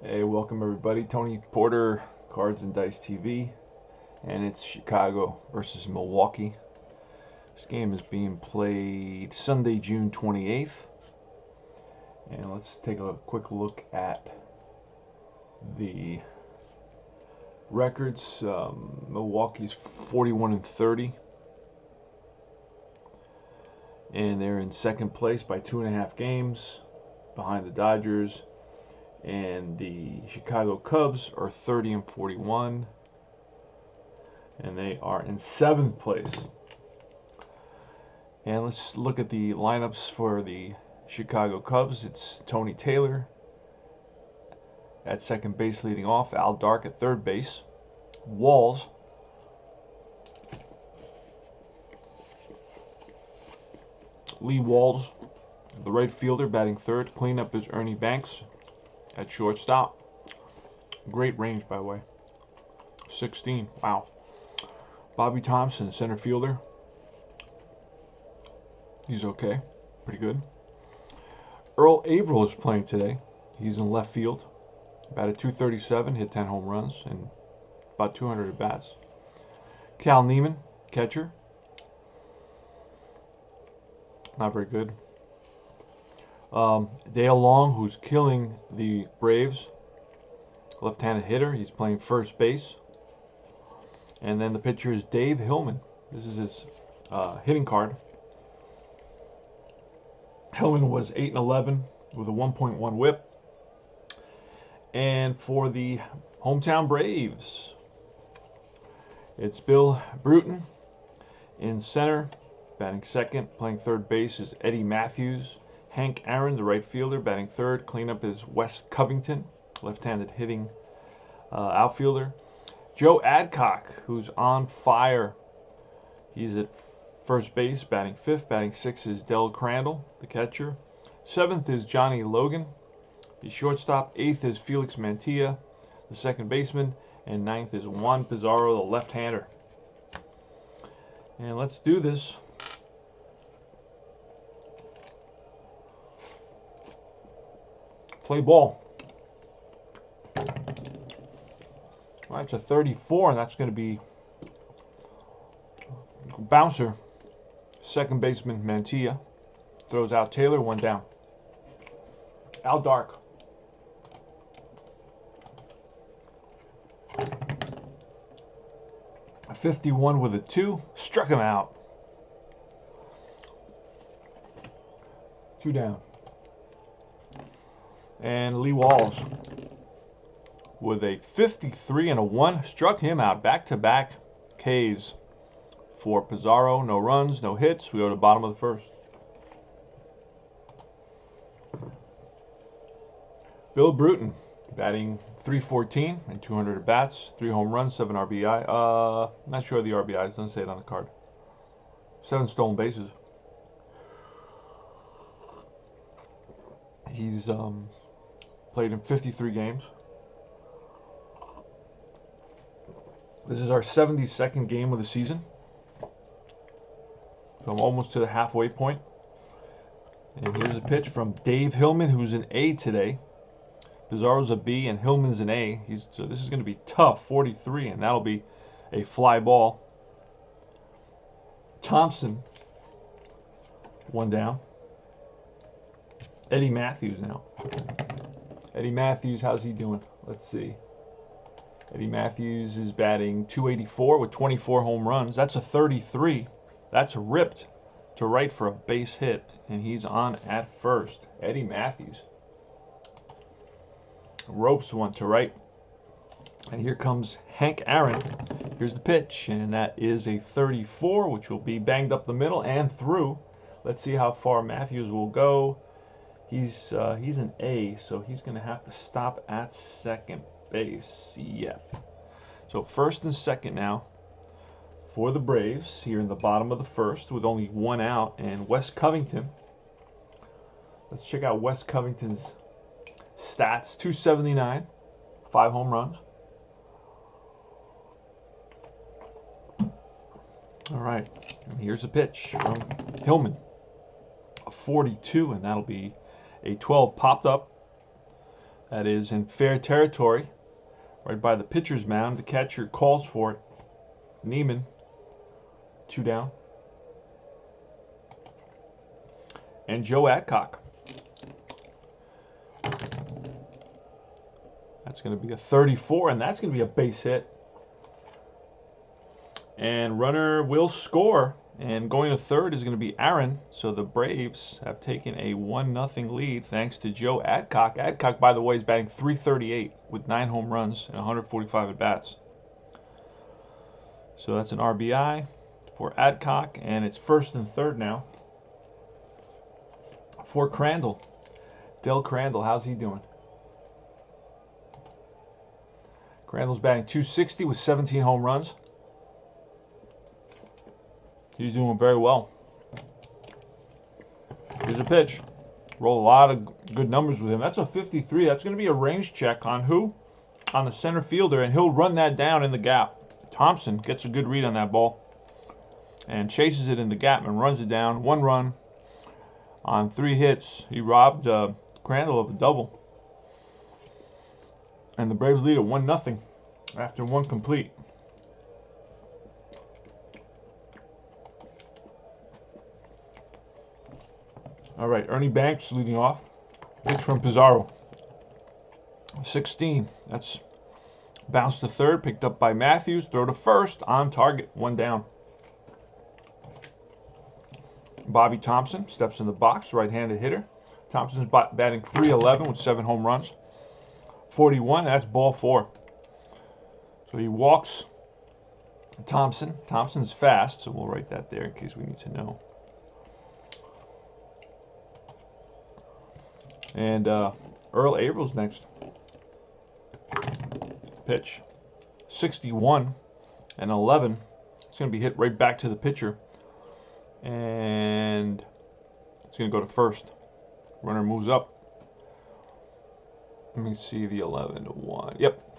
Hey, welcome everybody. Tony Porter, Cards and Dice TV, and it's Chicago versus Milwaukee. This game is being played Sunday, June 28th. And let's take a quick look at the records. Milwaukee's 41-30, and they're in second place by 2.5 games behind the Dodgers. And the Chicago Cubs are 30-41, and they are in seventh place. And let's look at the lineups for the Chicago Cubs. It's Tony Taylor at second base leading off, Al Dark at third base, Walls, Lee Walls, the right fielder, batting third. Cleanup is Ernie Banks at shortstop. Great range, by the way. 16. Wow. Bobby Thompson, center fielder. He's okay. Pretty good. Earl Averill is playing today. He's in left field. Batted .237, hit 10 home runs, and about 200 at bats. Cal Neiman, catcher. Not very good. Dale Long, who's killing the Braves, left-handed hitter. He's playing first base. And then the pitcher is Dave Hillman. This is his hitting card. Hillman was 8-11 with a 1.1 whip. And for the hometown Braves, it's Bill Bruton in center, batting second. Playing third base is Eddie Matthews. Hank Aaron, the right fielder, batting third. Cleanup is Wes Covington, left-handed hitting outfielder. Joe Adcock, who's on fire. He's at first base, batting fifth. Batting sixth is Del Crandall, the catcher. Seventh is Johnny Logan, the shortstop. Eighth is Felix Mantilla, the second baseman. And ninth is Juan Pizarro, the left-hander. And let's do this. Play ball. All right, it's a 34, and that's going to be bouncer. Second baseman Mantilla throws out Taylor, one down. Al Dark. A 51 with a 2, struck him out. 2 down. And Lee Walls with a 53 and a 1, struck him out. Back-to-back Ks for Pizarro. No runs, no hits. We go to the bottom of the first. Bill Bruton batting .314 and 200 at bats. 3 home runs, 7 RBI. Not sure of the RBIs. Doesn't say it on the card. 7 stolen bases. He's played in 53 games. This is our 72nd game of the season. So I'm almost to the halfway point. And here's a pitch from Dave Hillman, who's an A today. Pizarro's a B and Hillman's an A. So this is going to be tough, 43, and that'll be a fly ball. Thompson, 1 down. Eddie Matthews now. Eddie Matthews, how's he doing? Let's see. Eddie Matthews is batting .284 with 24 home runs. That's a 33. That's ripped to right for a base hit, and he's on at first. Eddie Matthews. Ropes one to right. And here comes Hank Aaron. Here's the pitch, and that is a 34, which will be banged up the middle and through. Let's see how far Matthews will go. He's an A, so he's going to have to stop at second base. Yep. So first and second now for the Braves here in the bottom of the first with only 1 out. And Wes Covington. Let's check out Wes Covington's stats. .279, 5 home runs. All right, and here's a pitch from Hillman. A 42, and that'll be a 12 popped up That is in fair territory, right by the pitcher's mound. The catcher calls for it. Neiman, 2 down. And Joe Adcock. That's going to be a 34, and that's going to be a base hit. And runner will score. And going to third is going to be Aaron. So the Braves have taken a 1-0 lead thanks to Joe Adcock. Adcock, by the way, is batting .338 with 9 home runs and 145 at-bats. So that's an RBI for Adcock, and it's first and third now for Crandall. Del Crandall, how's he doing? Crandall's batting .260 with 17 home runs. He's doing very well. Here's a pitch. Roll a lot of good numbers with him. That's a 53. That's going to be a range check on who? On the center fielder, and he'll run that down in the gap. Thompson gets a good read on that ball and chases it in the gap and runs it down. 1 run on 3 hits. He robbed Crandall of a double. And the Braves lead at 1-0 after 1 complete. All right, Ernie Banks leading off. Pitch from Pizarro. 16. That's bounce to third, picked up by Matthews. Throw to first, on target, 1 down. Bobby Thompson steps in the box, right-handed hitter. Thompson's batting .311 with 7 home runs. 41, that's ball 4. So he walks Thompson. Thompson's fast, so we'll write that there in case we need to know. And Earl Abrams next. Pitch. 61 and 11. It's going to be hit right back to the pitcher. And it's going to go to first. Runner moves up. Let me see the 11-1. Yep.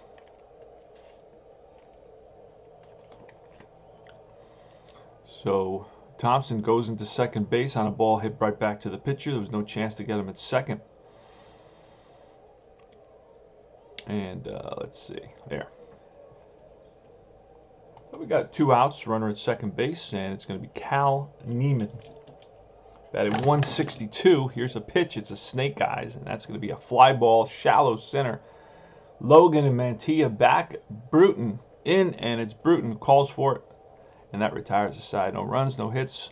So Thompson goes into second base on a ball hit right back to the pitcher. There was no chance to get him at second. And let's see, there. So we got 2 outs, runner at second base, and it's going to be Cal Neiman. Batted .162. Here's a pitch. It's a snake eyes, and that's going to be a fly ball, shallow center. Logan and Mantilla back. Bruton in, and it's Bruton calls for it, and that retires the side. No runs, no hits.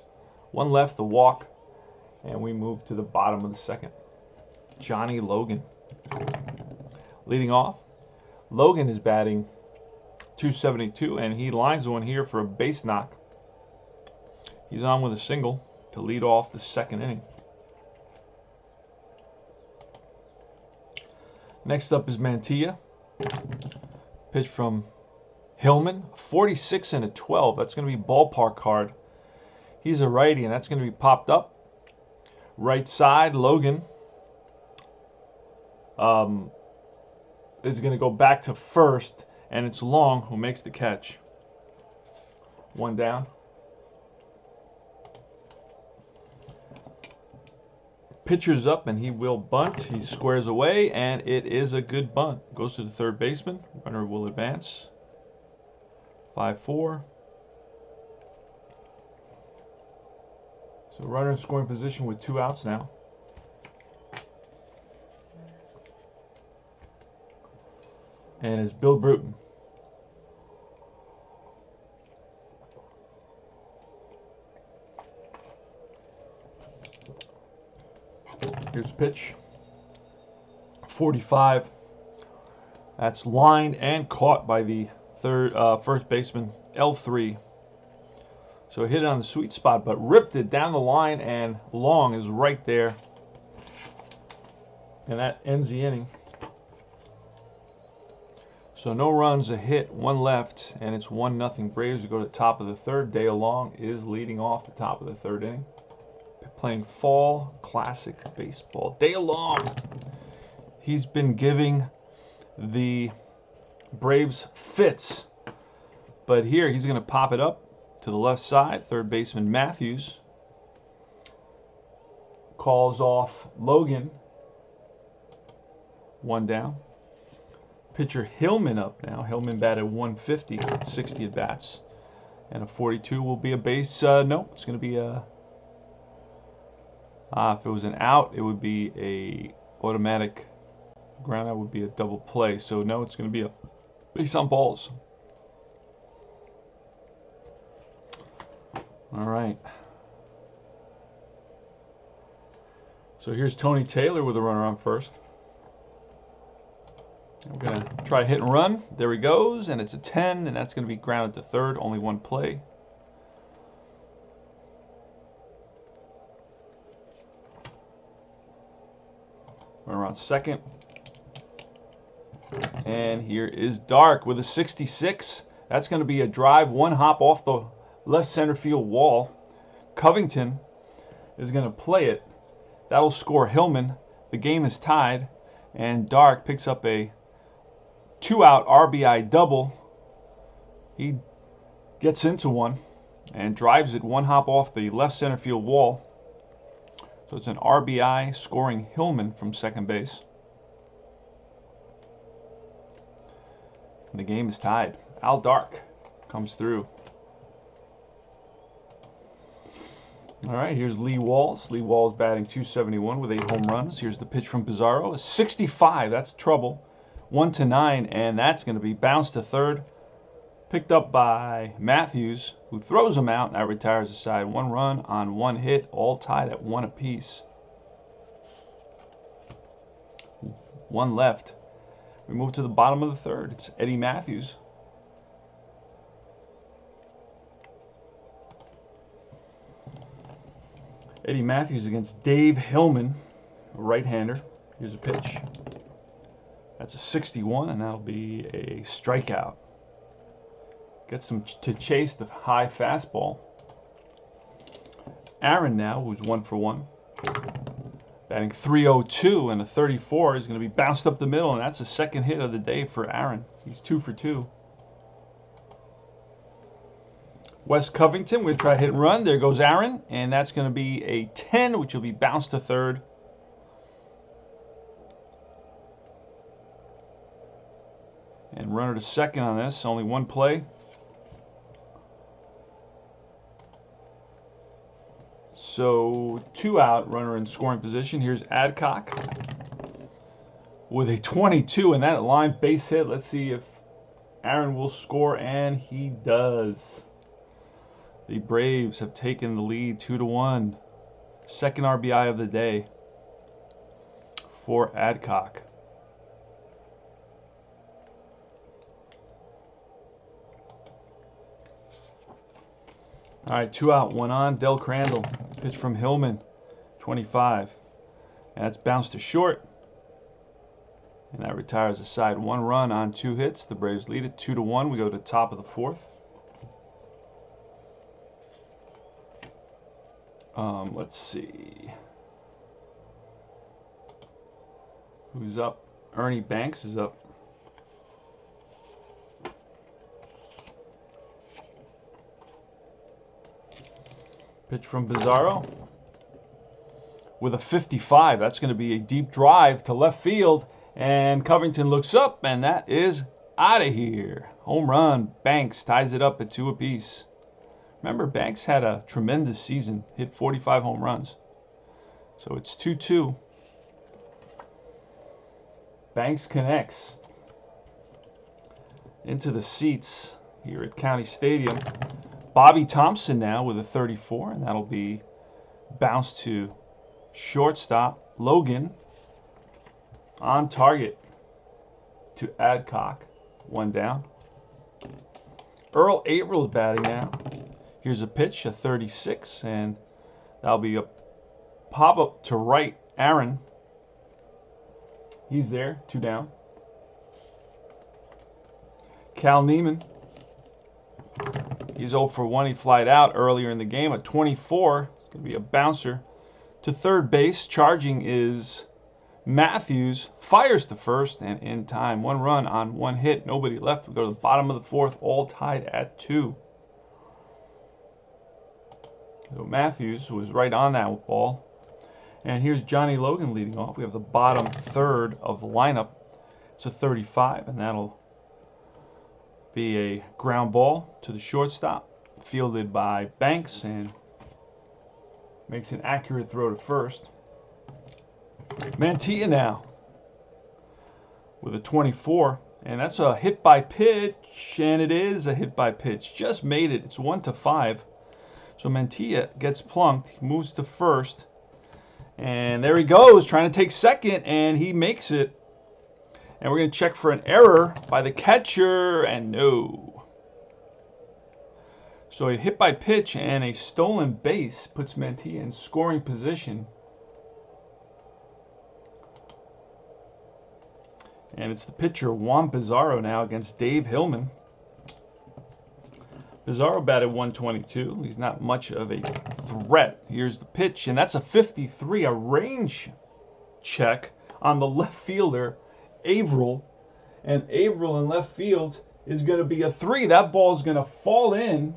1 left, the walk, and we move to the bottom of the second. Johnny Logan. Leading off, Logan is batting .272, and he lines one here for a base knock. He's on with a single to lead off the second inning. Next up is Mantilla. Pitch from Hillman, 46 and a 12. That's going to be ballpark hard. He's a righty, and that's going to be popped up. Right side, Logan. Is going to go back to first, and it's Long who makes the catch. 1 down. Pitcher's up, and he will bunt. He squares away, and it is a good bunt. Goes to the third baseman. Runner will advance. 5-4. So runner in scoring position with 2 outs now. And it's Bill Bruton. Here's the pitch. 45. That's lined and caught by the first baseman, L3. So hit it on the sweet spot, but ripped it down the line, and Long is right there. And that ends the inning. So no runs, a hit, 1 left, and it's 1-0 Braves. We go to the top of the third. Dale Long is leading off the top of the third inning, playing fall classic baseball. Dale Long, he's been giving the Braves fits, but here he's going to pop it up to the left side. Third baseman Matthews calls off Logan. One down. Pitcher Hillman up now. Hillman batted 150, 60 at bats. And a 42 will be a base. No, it's going to be a. If it was an out, it would be a automatic ground out, would be a double play. So no, it's going to be a base on balls. All right. So here's Tony Taylor with a runner on first. We're going to try hit and run. There he goes, and it's a 10, and that's going to be grounded to third. Only one play. Runner on second. And here is Dark with a 66. That's going to be a drive, one hop off the left center field wall. Covington is going to play it. That'll score Hillman. The game is tied, and Dark picks up a 2-out RBI double. He gets into one and drives it one hop off the left center field wall. So it's an RBI scoring Hillman from second base. And the game is tied. Al Dark comes through. All right, here's Lee Walls. Lee Walls batting 271 with 8 home runs. Here's the pitch from Pizarro. A 65, that's trouble. 1-9, and that's going to be bounced to third. Picked up by Matthews, who throws him out. Now retires aside. 1 run on 1 hit, all tied at 1 apiece. 1 left. We move to the bottom of the third. It's Eddie Matthews. Eddie Matthews against Dave Hillman, a right-hander. Here's a pitch. That's a 61, and that'll be a strikeout. Gets him to chase the high fastball. Aaron now, who's 1 for 1. Batting 302 and a 34. He's going to be bounced up the middle, and that's the second hit of the day for Aaron. He's 2 for 2. Wes Covington, we're going to try hit and run. There goes Aaron, and that's going to be a 10, which will be bounced to third. And runner to second on this. Only 1 play. So 2 out, runner in scoring position. Here's Adcock with a 22, and that line base hit. Let's see if Aaron will score, and he does. The Braves have taken the lead 2-1. Second RBI of the day for Adcock. All right, 2 out, 1 on. Del Crandall, pitch from Hillman, 25. And that's bounced to short. And that retires aside. 1 run on 2 hits. The Braves lead it 2-1. We go to the top of the 4th. Let's see. Who's up? Ernie Banks is up. Pitch from Pizarro with a 55. That's going to be a deep drive to left field. And Covington looks up, and that is out of here. Home run. Banks ties it up at 2 apiece. Remember, Banks had a tremendous season, hit 45 home runs. So it's 2-2. Banks connects into the seats here at County Stadium. Bobby Thompson now with a 34, and that'll be bounced to shortstop. Logan on target to Adcock. 1 down. Earl Averill is batting now. Here's a pitch, a 36, and that'll be a pop-up to right. Aaron, he's there, 2 down. Cal Neiman, he's 0 for 1. He flied out earlier in the game at 24. It's going to be a bouncer to third base. Charging is Matthews. Fires to first, and in time. 1 run on 1 hit. Nobody left. We go to the bottom of the 4th, all tied at 2. So Matthews was right on that ball. And here's Johnny Logan leading off. We have the bottom third of the lineup. It's a 35, and that'll be a ground ball to the shortstop, fielded by Banks, and makes an accurate throw to first. Mantilla now with a 24, and that's a hit by pitch, and it is a hit by pitch. Just made it. It's 1-5. So Mantilla gets plunked. He moves to first, and there he goes, trying to take second, and he makes it. And we're going to check for an error by the catcher, and no. So a hit by pitch and a stolen base puts Mantilla in scoring position. And it's the pitcher, Juan Pizarro, now against Dave Hillman. Pizarro batted 122. He's not much of a threat. Here's the pitch, and that's a 53, a range check on the left fielder, Averill. And Averill in left field is going to be a 3. That ball is going to fall in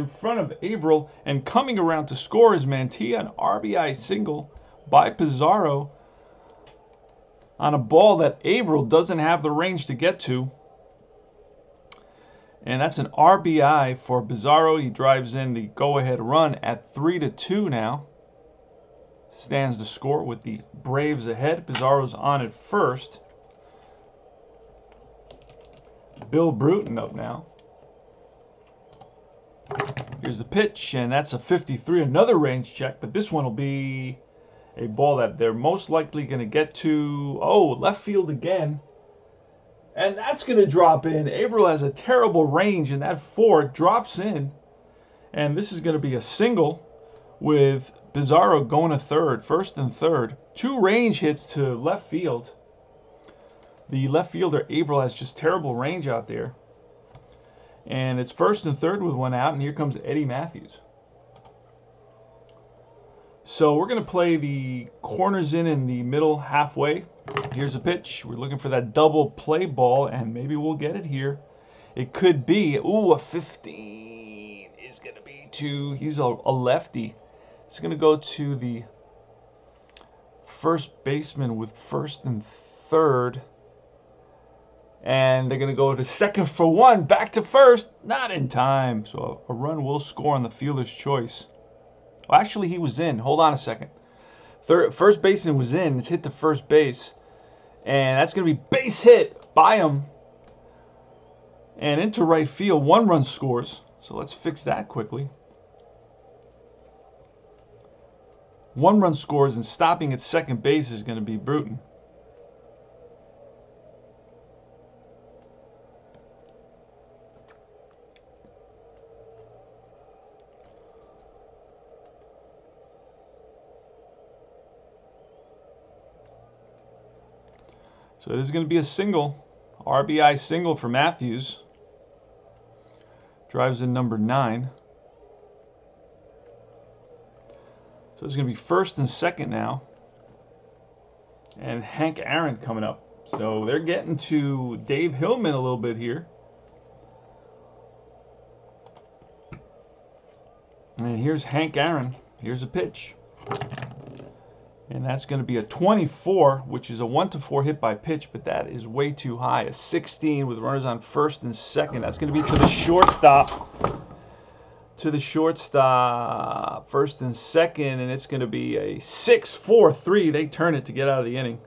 front of Averill, and coming around to score is Mantilla, an RBI single by Pizarro on a ball that Averill doesn't have the range to get to. And that's an RBI for Pizarro. He drives in the go-ahead run at 3-2 now. Stands to score with the Braves ahead. Pizarro's on at first. Bill Bruton up now. Here's the pitch, and that's a 53, another range check, but this one will be a ball that they're most likely going to get to, left field again. And that's going to drop in. Averill has a terrible range, and that 4 drops in. And this is going to be a single with Pizarro going to third, first and third. 2 range hits to left field. The left fielder, Averill, has just terrible range out there. And it's first and third with 1 out, and here comes Eddie Matthews. So we're going to play the corners in the middle halfway. Here's a pitch. We're looking for that double play ball, and maybe we'll get it here. It could be, a 15 is going to be to, he's a lefty. It's going to go to the first baseman with first and third. And they're going to go to second for 1, back to first, not in time. So a run will score on the fielder's choice. Well, actually, he was in. Hold on a second. First baseman was in. It's hit to first base. And that's going to be base hit by him. And into right field, 1 run scores. So let's fix that quickly. 1 run scores, and stopping at second base is going to be Bruton. So it is going to be a single, RBI single for Matthews. Drives in number 9. So it's going to be first and second now. And Hank Aaron coming up. So they're getting to Dave Hillman a little bit here. And here's Hank Aaron. Here's a pitch. And that's going to be a 24, which is a 1-4 hit by pitch, but that is way too high. A 16 with runners on first and second. That's going to be to the shortstop. To the shortstop, first and second, and it's going to be a 6-4-3. They turn it to get out of the inning.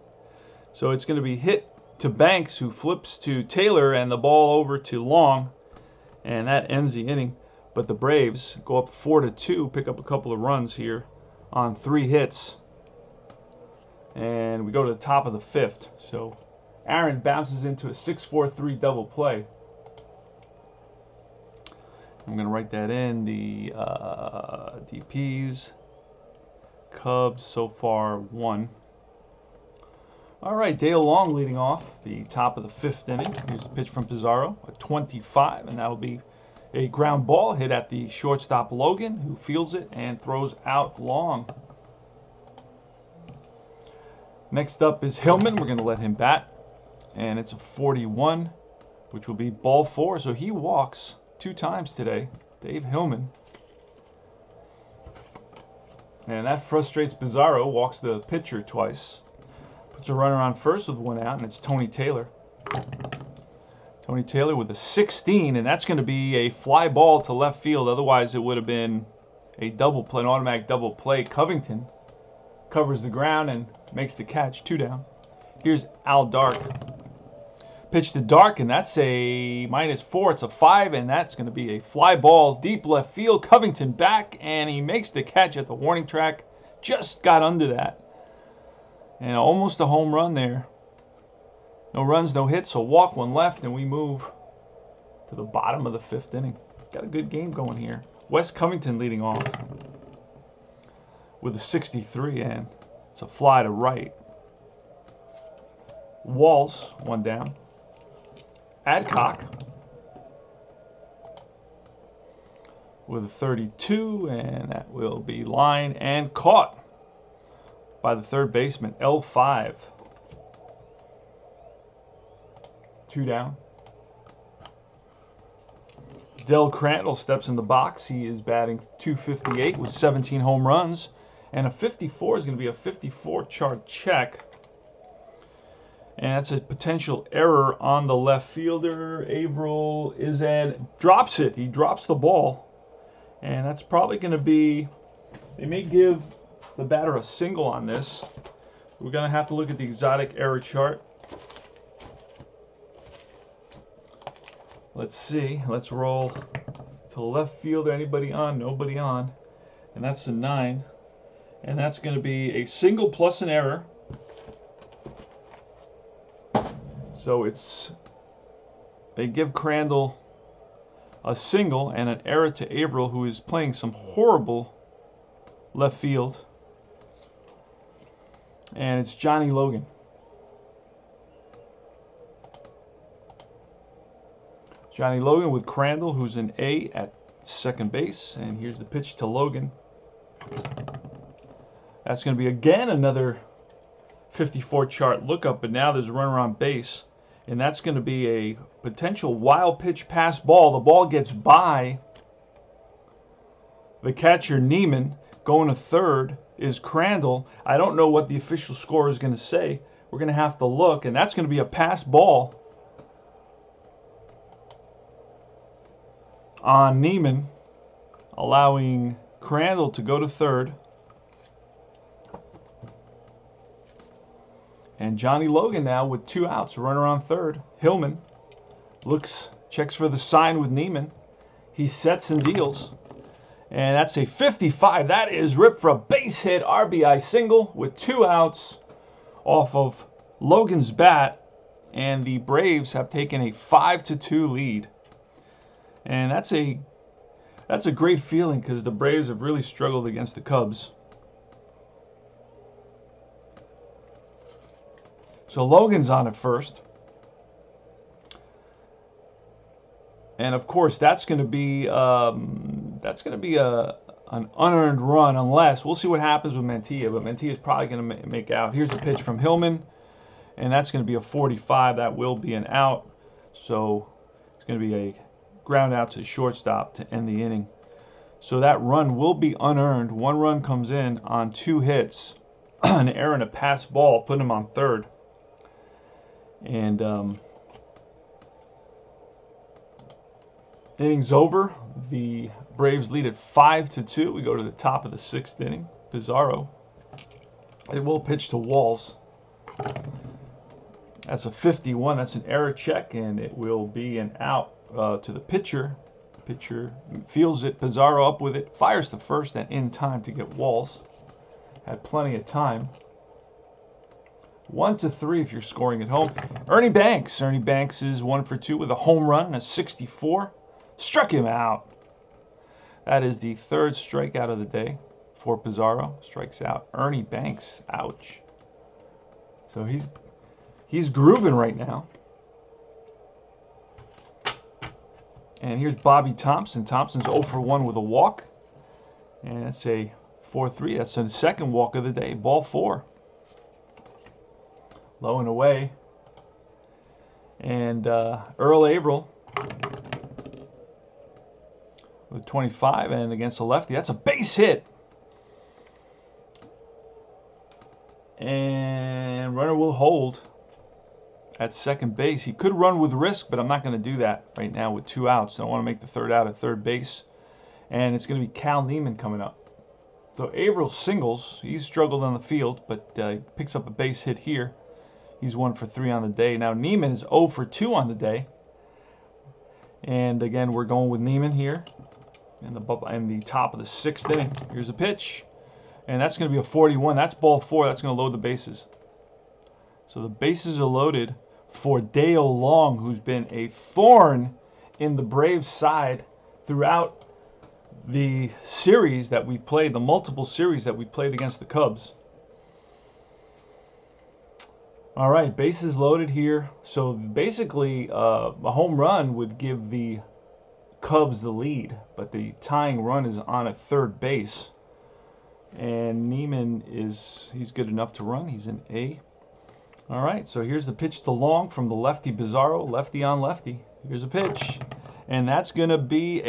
So it's going to be hit to Banks, who flips to Taylor, and the ball over to Long, and that ends the inning. But the Braves go up 4-2, pick up a couple of runs here on 3 hits. And we go to the top of the 5th. So Aaron bounces into a 6-4-3 double play. I'm going to write that in. The DPs, Cubs so far 1. All right, Dale Long leading off the top of the 5th inning. Here's the pitch from Pizarro, a 25, and that'll be a ground ball hit at the shortstop Logan, who fields it and throws out Long. Next up is Hillman. We're going to let him bat. And it's a 41, which will be ball 4. So he walks 2 times today. Dave Hillman. And that frustrates Pizarro, walks the pitcher twice. Puts a runner on first with one out, and it's Tony Taylor. Tony Taylor with a 16, and that's going to be a fly ball to left field. Otherwise, it would have been a double play, an automatic double play. Covington covers the ground and makes the catch. 2 down. Here's Al Dark. Pitch to Dark, and that's a -4. It's a 5, and that's going to be a fly ball deep left field. Covington back, and he makes the catch at the warning track. Just got under that. And almost a home run there. No runs, no hits, so walk, 1 left, and we move to the bottom of the 5th inning. Got a good game going here. Wes Covington leading off with a 63, and it's a fly to right. Walls, 1 down. Adcock with a 32, and that will be line and caught by the third baseman, L5. 2 down. Del Crandall steps in the box. He is batting .258 with 17 home runs, and a 54 is going to be a 54 chart check. And that's a potential error on the left fielder. Averill Izad drops it. He drops the ball. And that's probably going to be, they may give the batter a single on this. We're going to have to look at the exotic error chart. Let's see. Let's roll to the left fielder. Anybody on? Nobody on. And that's a 9. And that's going to be a single plus an error. So they give Crandall a single and an error to Averill, who is playing some horrible left field. And it's Johnny Logan. Johnny Logan with Crandall, who's an A at second base. And here's the pitch to Logan. That's going to be, again, another 54 chart lookup, but now there's a runner on base. And that's going to be a potential wild pitch pass ball. The ball gets by the catcher, Neiman. Going to third is Crandall. I don't know what the official score is going to say. We're going to have to look, and that's going to be a pass ball on Neiman, allowing Crandall to go to third. And Johnny Logan now with 2 outs, runner on third. Hillman checks for the sign with Neiman. He sets and deals. And that's a 55. That is ripped for a base hit, RBI single with 2 outs off of Logan's bat. And the Braves have taken a 5-2 lead. And that's a great feeling because the Braves have really struggled against the Cubs. So Logan's on at first. And of course, that's going to be an unearned run, unless we'll see what happens with Mantilla. But Mantilla is probably going to make out. Here's a pitch from Hillman, and that's going to be a 45. That will be an out. So it's going to be a ground out to shortstop to end the inning. So that run will be unearned. 1 run comes in on 2 hits, an error and a pass ball, put him on third. And inning's over. The Braves lead at 5-2. We go to the top of the 6th inning. Pizarro. It will pitch to Walls. That's a 51. That's an error check, and it will be an out to the pitcher. Pitcher feels it. Pizarro up with it. Fires to first and in time to get Walls. Had plenty of time. 1-3 if you're scoring at home. Ernie Banks. Ernie Banks is 1 for 2 with a home run and a 64. Struck him out. That is the 3rd strikeout of the day for Pizarro. Strikes out Ernie Banks. Ouch. So he's grooving right now. And here's Bobby Thompson. Thompson's 0 for 1 with a walk. And it's a 4-3. That's the 2nd walk of the day. Ball 4. Low and away. And Earl Averill with 25, and against the lefty. That's a base hit. And runner will hold at second base. He could run with risk, but I'm not going to do that right now with 2 outs. I don't want to make the third out at third base. And it's going to be Cal Neiman coming up. So Averill singles. He's struggled on the field, but he picks up a base hit here. He's 1 for 3 on the day. Now Neiman is 0 for 2 on the day. And again, we're going with Neiman here in the top of the 6th inning. Here's a pitch. And that's going to be a 41. That's ball 4. That's going to load the bases. So the bases are loaded for Dale Long, who's been a thorn in the Braves' side throughout the series that we played, the multiple series that we played against the Cubs. All right, bases loaded here. So basically, a home run would give the Cubs the lead, but the tying run is on at third base. And Neiman he's good enough to run. He's an A. All right, so here's the pitch to Long from the lefty Bizarro, lefty on lefty. Here's a pitch. And that's going to be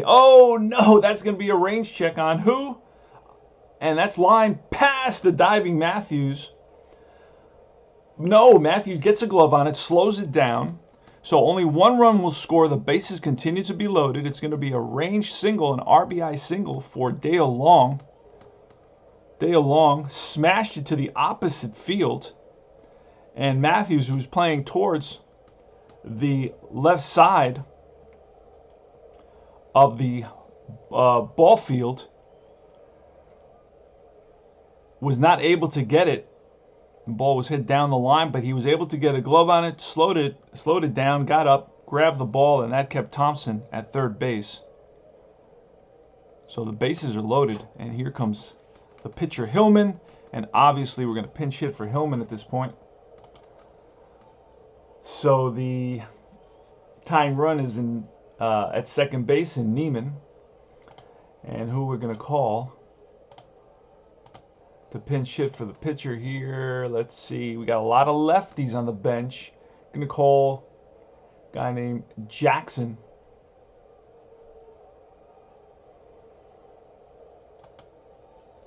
oh no, that's going to be a range check on who? And that's line past the diving Matthews. No, Matthews gets a glove on it, slows it down. So only 1 run will score. The bases continue to be loaded. It's going to be a range single, an RBI single for Dale Long. Dale Long smashed it to the opposite field. And Matthews, who's playing towards the left side of the ball field, was not able to get it. The ball was hit down the line, but he was able to get a glove on it, slowed it down, got up, grabbed the ball, and that kept Thompson at third base. So the bases are loaded, and here comes the pitcher Hillman, and obviously we're going to pinch hit for Hillman at this point. So the tying run is at second base in Neiman, and who we're going to call to pinch hit for the pitcher here. Let's see. We got a lot of lefties on the bench. Going to call a guy named Jackson.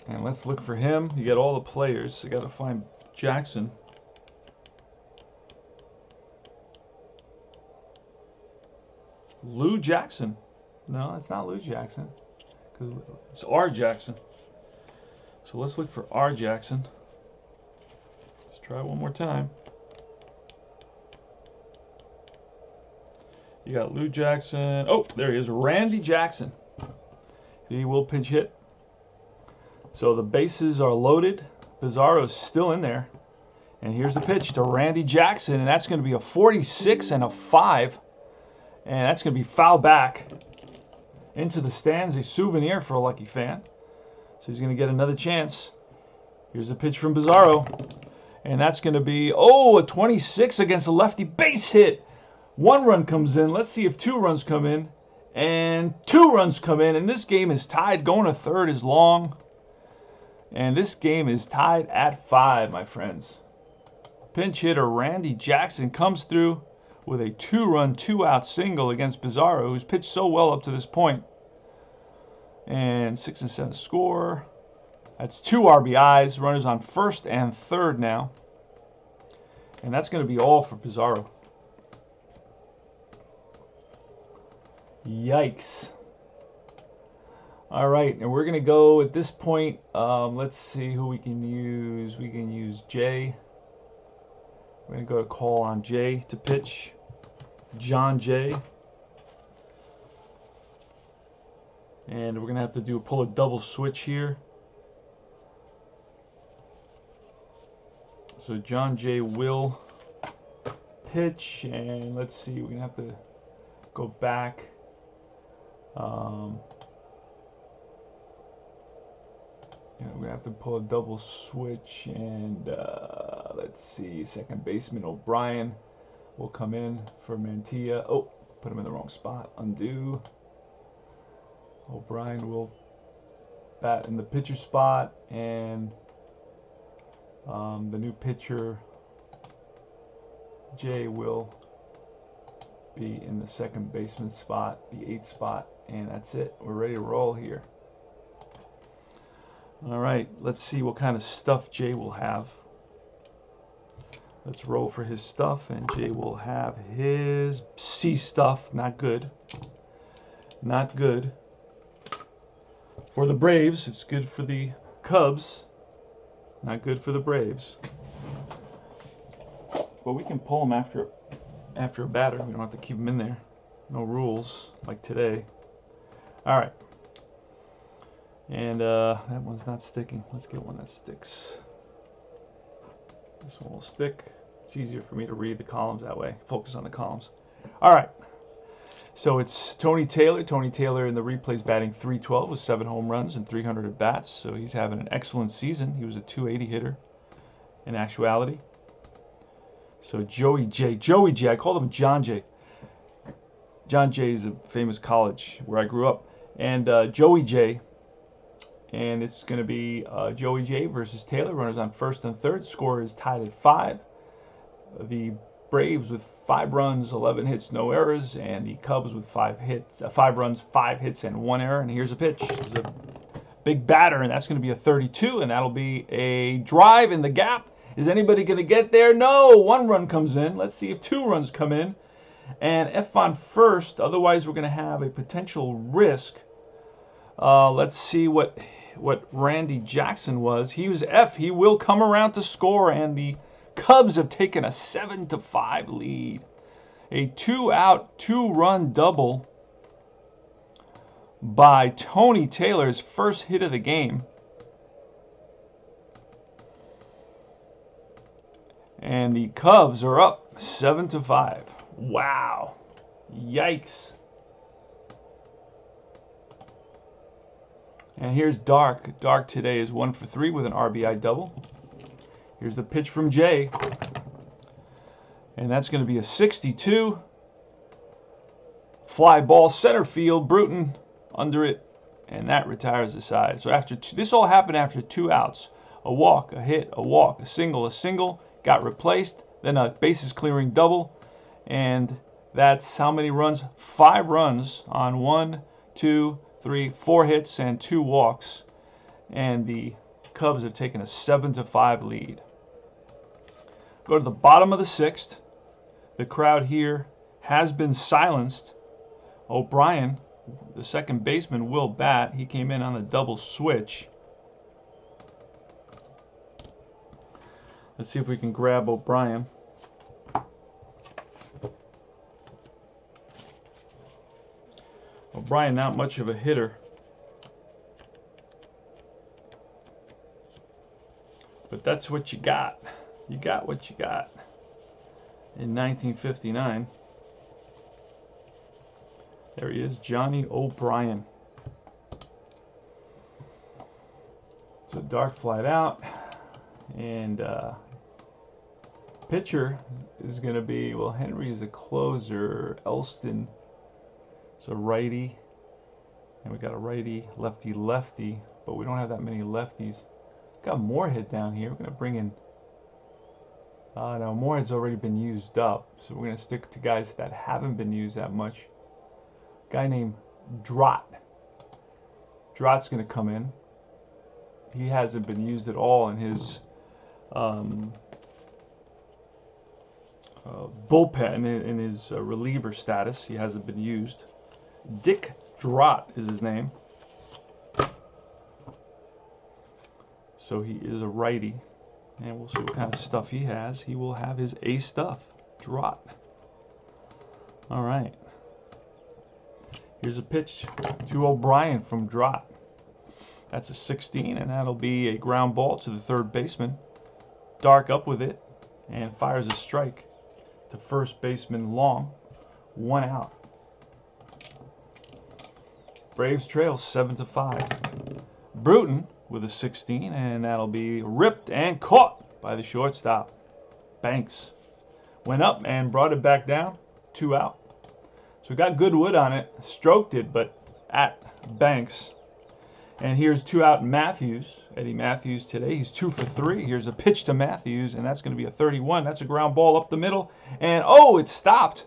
And let's look for him. You got all the players. I got to find Jackson. Lou Jackson. No, it's not Lou Jackson. Because it's R. Jackson. So let's look for R. Jackson. Let's try one more time. You got Lou Jackson. Oh, there he is. Randy Jackson. He will pinch hit. So the bases are loaded. Bizarro's still in there. And here's the pitch to Randy Jackson. And that's going to be a 46 and a 5. And that's going to be foul back into the stands. A souvenir for a lucky fan. So he's going to get another chance. Here's a pitch from Bizarro. And that's going to be, a 26 against a lefty base hit. 1 run comes in. Let's see if 2 runs come in. And 2 runs come in. And this game is tied. Going to third is Long. And this game is tied at 5, my friends. Pinch hitter Randy Jackson comes through with a 2-run, 2-out single against Bizarro, who's pitched so well up to this point. And 6 and 7 score. That's 2 RBIs. Runners on first and third now. And that's going to be all for Bizarro. Yikes. All right, and we're going to go at this point. Let's see who we can use. We can use Jay. We're going to go to call on Jay to pitch. John Jay. And we're going to have to pull a double switch here. So John Jay will pitch. And let's see, we're going to have to go back. We're going to have to pull a double switch. And let's see, second baseman O'Brien will come in for Mantilla. Oh, put him in the wrong spot. Undo. O'Brien will bat in the pitcher spot, and the new pitcher Jay will be in the second baseman spot, the 8th spot, and that's it. We're ready to roll here. All right, let's see what kind of stuff Jay will have. Let's roll for his stuff, and Jay will have his C stuff. Not good. Not good. For the Braves, it's good for the Cubs. Not good for the Braves. But we can pull them after a batter. We don't have to keep them in there. No rules like today. All right. And that one's not sticking. Let's get one that sticks. This one will stick. It's easier for me to read the columns that way. Focus on the columns. All right. So it's Tony Taylor. Tony Taylor in the replay's batting .312 with 7 home runs and 300 at bats. So he's having an excellent season. He was a .280 hitter in actuality. So Joey J. I called him John J. John Jay is a famous college where I grew up. And Joey J. And it's going to be Joey J versus Taylor. Runners on first and third. Score is tied at 5. The Braves with 5 runs, 11 hits, no errors, and the Cubs with 5 runs, 5 hits, and 1 error. And here's a pitch. It's a big batter, and that's going to be a 32, and that'll be a drive in the gap. Is anybody going to get there? No. 1 run comes in. Let's see if 2 runs come in. And F on first. Otherwise, we're going to have a potential risk. Let's see what Randy Jackson was. He was F. He will come around to score, and the Cubs have taken a 7-5 lead. A 2-out, 2-run double by Tony Taylor's first hit of the game. And the Cubs are up 7-5. Wow. Yikes. And here's Dark. Dark today is 1 for 3 with an RBI double. Here's the pitch from Jay. And that's going to be a 62. Fly ball center field. Bruton under it. And that retires the side. So after this all happened after 2 outs. A walk, a hit, a walk, a single. Got replaced. Then a bases clearing double. And that's how many runs? 5 runs on 1, 2, 3, 4 hits and 2 walks. And the Cubs have taken a 7-5 lead. Go to the bottom of the 6th. The crowd here has been silenced. O'Brien, the second baseman, will bat. He came in on a double switch. Let's see if we can grab O'Brien. O'Brien, not much of a hitter. But that's what you got. You got what you got. In 1959. There he is, Johnny O'Brien. So Dark flied out. And pitcher is going to be, well, Henry is a closer. Elston is a righty. And we got a righty, lefty. But we don't have that many lefties. Got Moorhead down here. We're going to bring in... no, Moorhead's already been used up. So we're going to stick to guys that haven't been used that much. Guy named Drott. Drott's going to come in. He hasn't been used at all in his bullpen, in his reliever status. He hasn't been used. Dick Drott is his name. So he is a righty. And we'll see what kind of stuff he has. He will have his A stuff. Drott. All right. Here's a pitch to O'Brien from Drott. That's a 16, and that'll be a ground ball to the third baseman. Dark up with it and fires a strike to first baseman Long. 1 out. Braves trail 7-5. Bruton with a 16, and that'll be ripped and caught by the shortstop. Banks went up and brought it back down. 2 out. So we got good wood on it. Stroked it, but at Banks. And here's 2 out Matthews. Eddie Matthews today. He's 2 for 3. Here's a pitch to Matthews, and that's going to be a 31. That's a ground ball up the middle. And, oh, it's stopped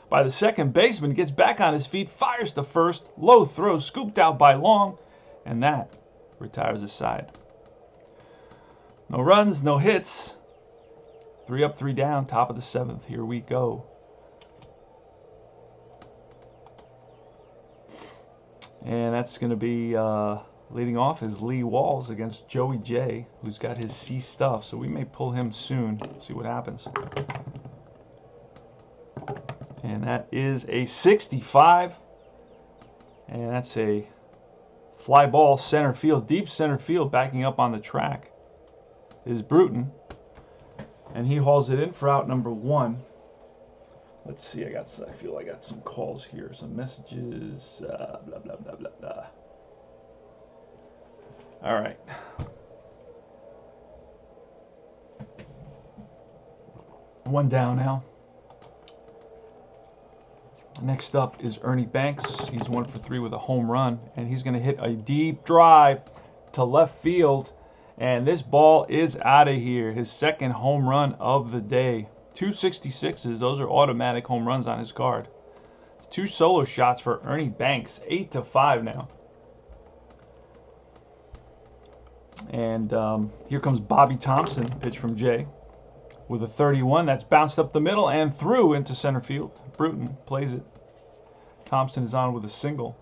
by the second baseman. Gets back on his feet, fires to first. Low throw, scooped out by Long. And that retires the side. No runs, no hits. 3 up, 3 down, top of the 7th. Here we go. And that's going to be leading off is Lee Walls against Joey J, who's got his C stuff. So we may pull him soon. See what happens. And that is a 65. And that's a fly ball center field, deep center field, backing up on the track is Bruton. And he hauls it in for out number 1. Let's see, I feel I got some calls here, some messages, blah, blah, blah, blah, blah. All right. One down now. Next up is Ernie Banks. He's 1 for 3 with a home run, and he's going to hit a deep drive to left field. And this ball is out of here. His second home run of the day. 2 66s. Those are automatic home runs on his card. 2 solo shots for Ernie Banks. 8-5 now. And here comes Bobby Thompson, pitch from Jay, with a 31. That's bounced up the middle and through into center field. Bruton plays it. Thompson is on with a single.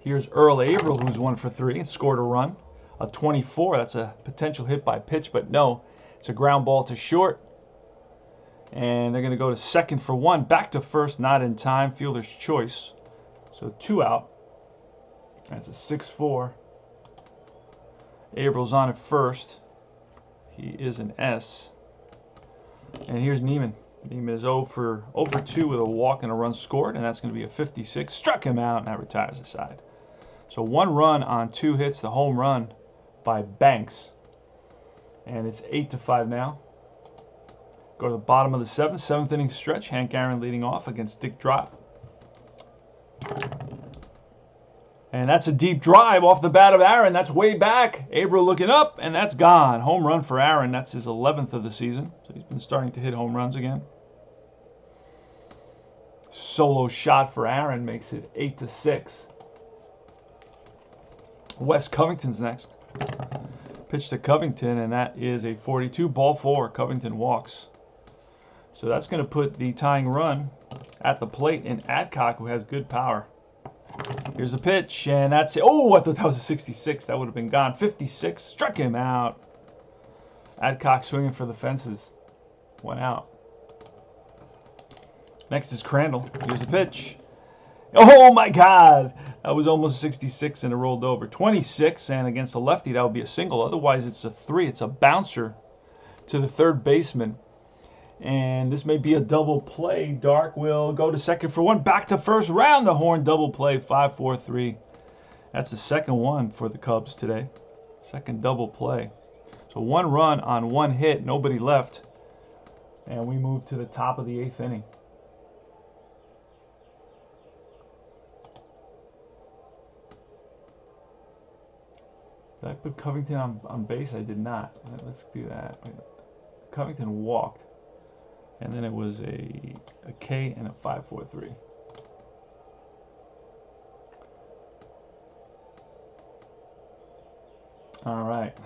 Here's Earl Averill, who's 1 for 3 and scored a run. A 24. That's a potential hit by pitch, but no. It's a ground ball to short. And they're going to go to second for 1. Back to first, not in time. Fielder's choice. So 2 out. That's a 6-4. Averill's on at first. He is an S. And here's Neiman. Neiman is 0 for 2 with a walk and a run scored, and that's going to be a 56. Struck him out, and that retires the side. So 1 run on 2 hits, the home run by Banks. And it's 8-5 now. Go to the bottom of the 7th inning stretch. Hank Aaron leading off against Dick Drop. And that's a deep drive off the bat of Aaron. That's way back. Averill looking up, and that's gone. Home run for Aaron. That's his 11th of the season. So he's been starting to hit home runs again. Solo shot for Aaron makes it 8-6. Wes Covington's next. Pitch to Covington, and that is a 42. Ball 4. Covington walks. So that's going to put the tying run at the plate in Adcock, who has good power. Here's the pitch, and that's it. Oh, I thought that was a 66. That would have been gone. 56. Struck him out. Adcock swinging for the fences. 1 out. Next is Crandall. Here's the pitch. Oh, my God. That was almost 66, and it rolled over. 26, and against a lefty, that would be a single. Otherwise, it's a 3. It's a bouncer to the third baseman. And this may be a double play. Dark will go to second for 1. Back to first. Round the horn. Double play. 5-4-3. That's the second one for the Cubs today. Second double play. So 1 run on 1 hit. Nobody left. And we move to the top of the 8th inning. Did I put Covington on base? I did not. Let's do that. Covington walked. And then it was a K and a 5-4-3. All right,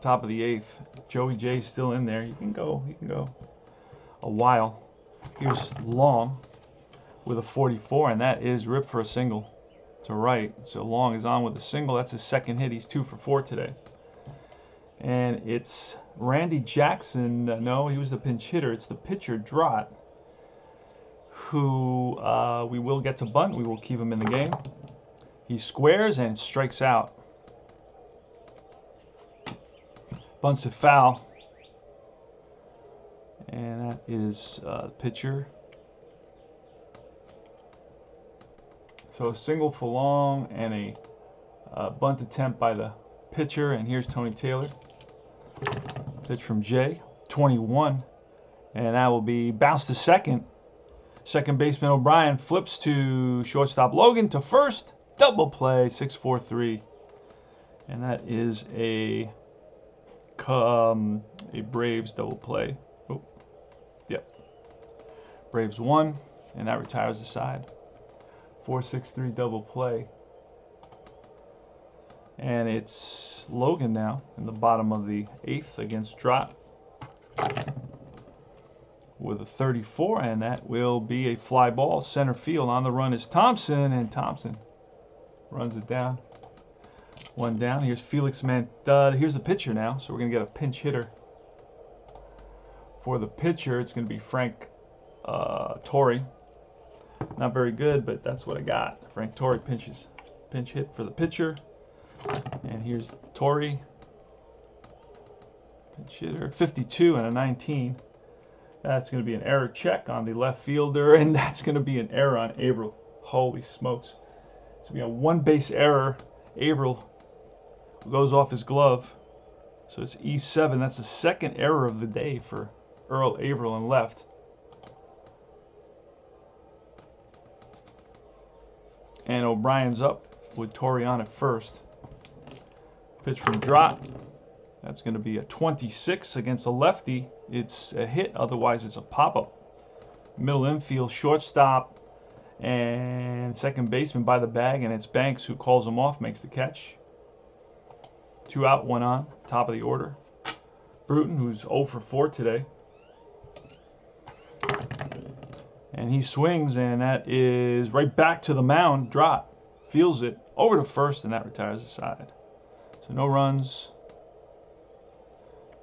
top of the 8th. Joey J still in there. He can go a while. Here's Long with a 44, and that is ripped for a single to right. So Long is on with a single. That's his second hit. He's 2 for 4 today. And it's Randy Jackson. No, he was the pinch hitter. It's the pitcher, Drott, who we will get to bunt. We will keep him in the game. He squares and strikes out. Bunts it foul. And that is the pitcher. So a single for Long and a bunt attempt by the pitcher. And here's Tony Taylor. Pitch from Jay, 21, and that will be bounced to second. Second baseman O'Brien flips to shortstop Logan to first. Double play, 6-4-3, and that is a Braves double play. Oh, yep. Braves 1, and that retires the side. 4-6-3 double play. And it's Logan now in the bottom of the 8th against Drott with a 34, and that will be a fly ball. Center field. On the run is Thompson, and Thompson runs it down. One down. Here's Felix here's the pitcher now, so we're going to get a pinch hitter. For the pitcher, it's going to be Frank Torrey. Not very good, but that's what I got. Frank Torrey pinch hit for the pitcher. And here's Torrey. Pinch hitter. 52 and a 19. That's going to be an error check on the left fielder, and that's going to be an error on Averill. Holy smokes. It's going to be a one-base error. Averill goes off his glove. So it's E7. That's the second error of the day for Earl Averill on left. And O'Brien's up with Torrey on at first. Pitch from Drott. That's going to be a 26 against a lefty. It's a hit, otherwise it's a pop-up. Middle infield, shortstop, and second baseman by the bag, and it's Banks who calls him off, makes the catch. 2 out, 1 on, top of the order. Bruton, who's 0 for 4 today. And he swings, and that is right back to the mound. Drott feels it over to first, and that retires the side. So no runs,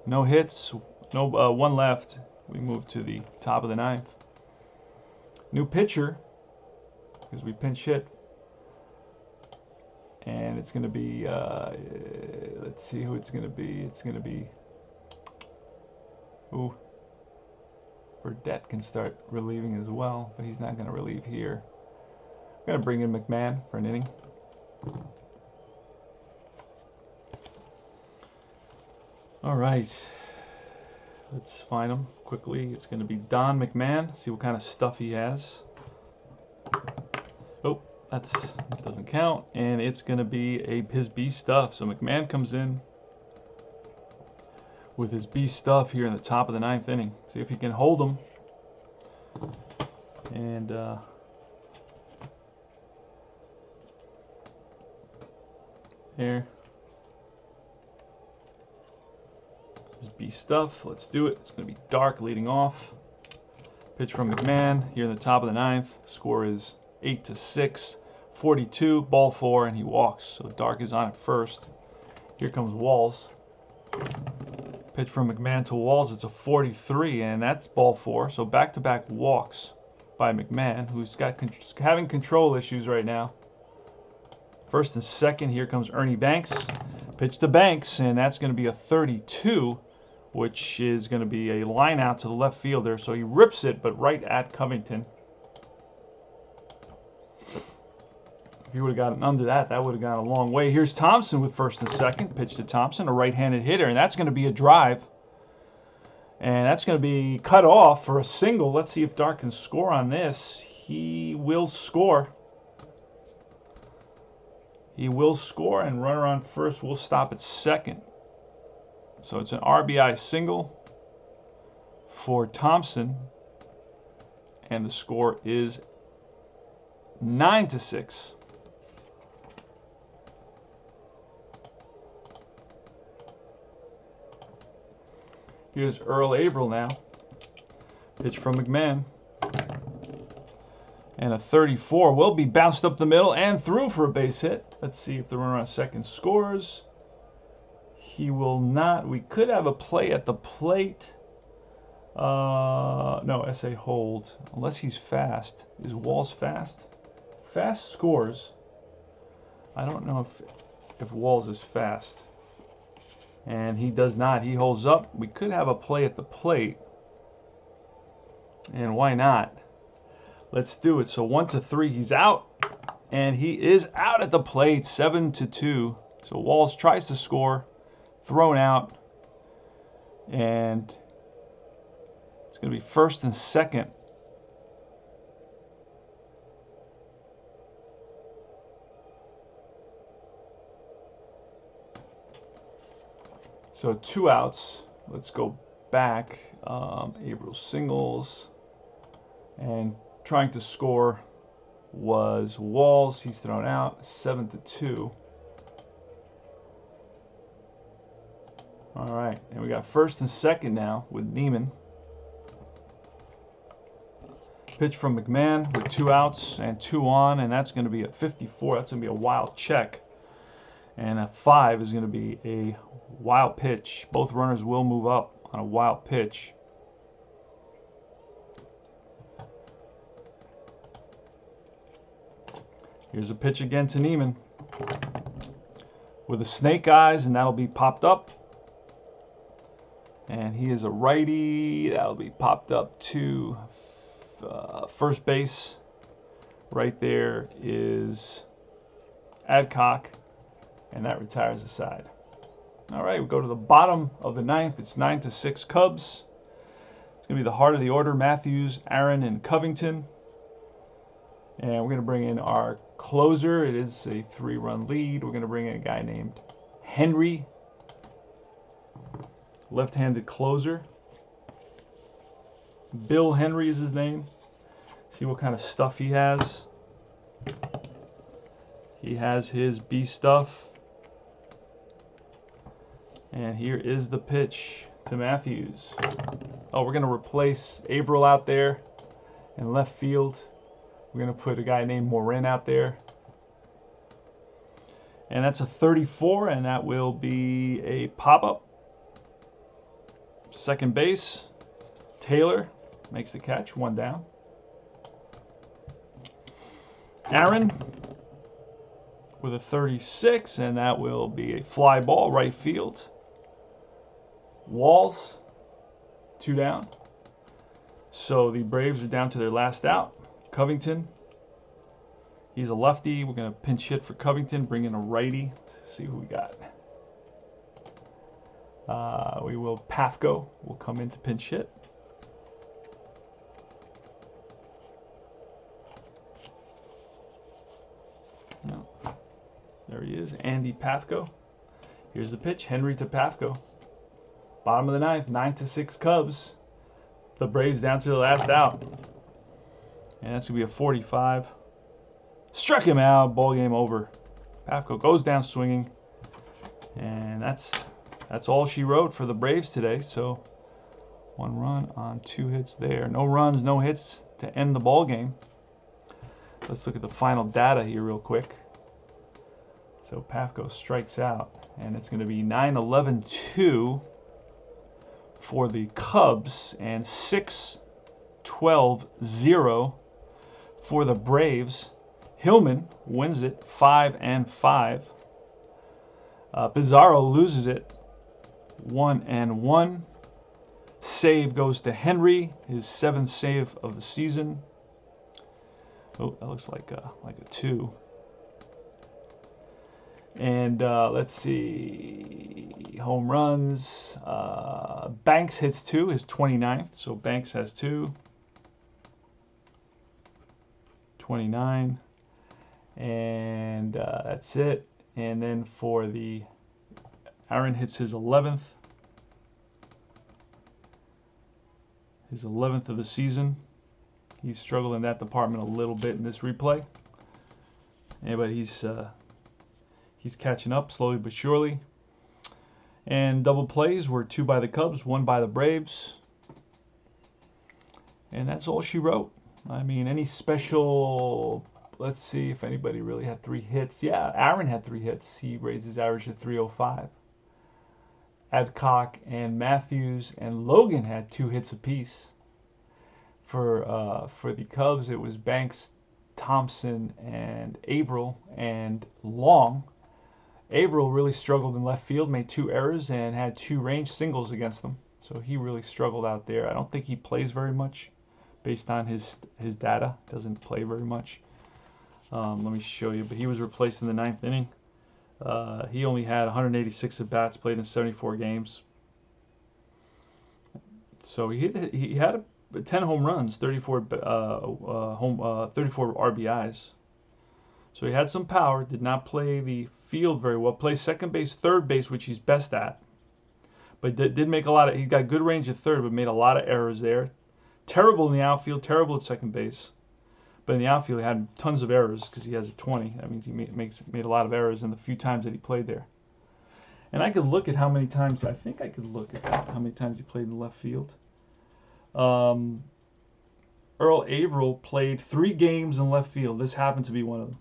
no hits, no one left. We move to the top of the 9th. New pitcher, because we pinch hit. And it's going to be, let's see who it's going to be. It's going to be, Burdette can start relieving as well, but he's not going to relieve here. I'm going to bring in McMahon for an inning. All right. Let's find him quickly. It's going to be Don McMahon. See what kind of stuff he has. Oh, that doesn't count. And it's going to be his B stuff. So McMahon comes in with his B stuff here in the top of the 9th inning. See if he can hold him. And there. His B stuff. Let's do it. It's going to be Dark leading off. Pitch from McMahon here in the top of the 9th. Score is 8-6. 42, ball 4, and he walks. So Dark is on at first. Here comes Walls. Pitch from McMahon to Walls. It's a 43, and that's ball 4. So back-to-back walks by McMahon, who's having control issues right now. First and second, here comes Ernie Banks. Pitch to Banks, and that's going to be a 32, which is going to be a line out to the left fielder. So he rips it, but right at Covington. If he would have gotten under that, that would have gone a long way. Here's Thompson with first and second. Pitch to Thompson, a right-handed hitter, and that's going to be a drive. And that's going to be cut off for a single. Let's see if Dark can score on this. He will score. He will score, and runner on first will stop at second. So it's an RBI single for Thompson, and the score is 9-6. Here's Earl Averill now. Pitch from McMahon. And a 34 will be bounced up the middle and through for a base hit. Let's see if the runner on second scores. He will not. We could have a play at the plate. No, SA hold. Unless he's fast. Is Walls fast? Fast scores. I don't know if Walls is fast. And he does not. He holds up. We could have a play at the plate. And why not? Let's do it. So 1-3. He's out. And he is out at the plate. 7-2. So Walls tries to score. Thrown out. And it's going to be first and second. So 2 outs. Let's go back. Averill singles. And trying to score was Walls. He's thrown out. 7-2. All right, and we got first and second now with Neiman. Pitch from McMahon with 2 outs and 2 on, and that's going to be a 54. That's going to be a wild check. And a 5 is going to be a wild pitch. Both runners will move up on a wild pitch. Here's a pitch again to Neiman with the snake eyes, and that'll be popped up. And he is a righty. That'll be popped up to first base. Right there is Adcock, and that retires the side. All right, we go to the bottom of the 9th. It's 9-6 Cubs. It's going to be the heart of the order: Matthews, Aaron, and Covington. And we're going to bring in our closer. It is a 3-run lead. We're going to bring in a guy named Henry, left-handed closer. Bill Henry is his name. See what kind of stuff he has. He has his B stuff. And here is the pitch to Matthews. Oh, we're going to replace Averill out there in left field. We're going to put a guy named Morin out there. And that's a 34, and that will be a pop-up. Second base, Taylor makes the catch, 1 down. Aaron with a 36, and that will be a fly ball, right field. Walls, 2 down. So the Braves are down to their last out. Covington, he's a lefty. We're going to pinch hit for Covington, bring in a righty. Let's see who we got. We will Pafko will come in to pinch hit. No. There he is, Andy Pafko. Here's the pitch, Henry to Pafko. Bottom of the 9th, 9-6 Cubs. The Braves down to the last out. And that's going to be a 45. Struck him out, ball game over. Pafko goes down swinging. And that's all she wrote for the Braves today. So 1 run on 2 hits there. No runs, no hits to end the ball game. Let's look at the final data here real quick. So Pafko strikes out, and it's going to be 9-11-2 for the Cubs and 6-12-0 for the Braves. Hillman wins it 5-5. Pizarro loses it 1-1. Save goes to Henry, his 7th save of the season. Oh, that looks like a 2. And let's see, home runs. Banks hits 2, his 29th. So Banks has 2. 29. And that's it. And then for the Aaron hits his 11th. His 11th of the season. He's struggled in that department a little bit in this replay. Yeah, but he's catching up slowly but surely. And double plays were 2 by the Cubs, 1 by the Braves. And that's all she wrote. I mean, any special... Let's see if anybody really had 3 hits. Yeah, Aaron had 3 hits. He raised his average to 305. Adcock and Matthews and Logan had 2 hits apiece. For the Cubs, it was Banks, Thompson, and Averill, and Long. Averill really struggled in left field, made 2 errors, and had 2 range singles against them. So he really struggled out there. I don't think he plays very much based on his data. Doesn't play very much. Let me show you. But he was replaced in the 9th inning. He only had 186 at-bats, played in 74 games. So he had 10 home runs, 34 RBIs. So he had some power, did not play the field very well. Plays second base, third base, which he's best at. But did make a lot of, he got good range at third, but made a lot of errors there. Terrible in the outfield, terrible at second base. But in the outfield, he had tons of errors because he has a 20. That means he made a lot of errors in the few times that he played there. And I could look at how many times, I think I could look at how many times he played in left field. Earl Averill played 3 games in left field. This happened to be one of them.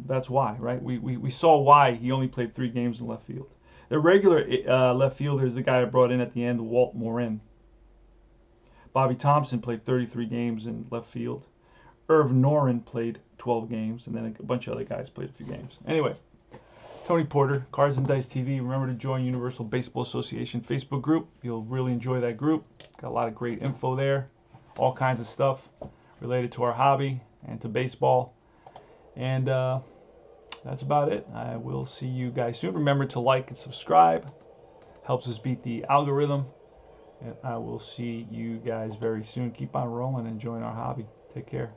That's why, right? We saw why he only played 3 games in left field. The regular left fielder is the guy I brought in at the end, Walt Morin. Bobby Thompson played 33 games in left field. Irv Noren played 12 games, and then a bunch of other guys played a few games. Anyway, Tony Porter, Cards and Dice TV. Remember to join Universal Baseball Association Facebook group. You'll really enjoy that group. Got a lot of great info there. All kinds of stuff related to our hobby and to baseball. And that's about it. I will see you guys soon. Remember to like and subscribe. Helps us beat the algorithm. And I will see you guys very soon. Keep on rolling and enjoying our hobby. Take care.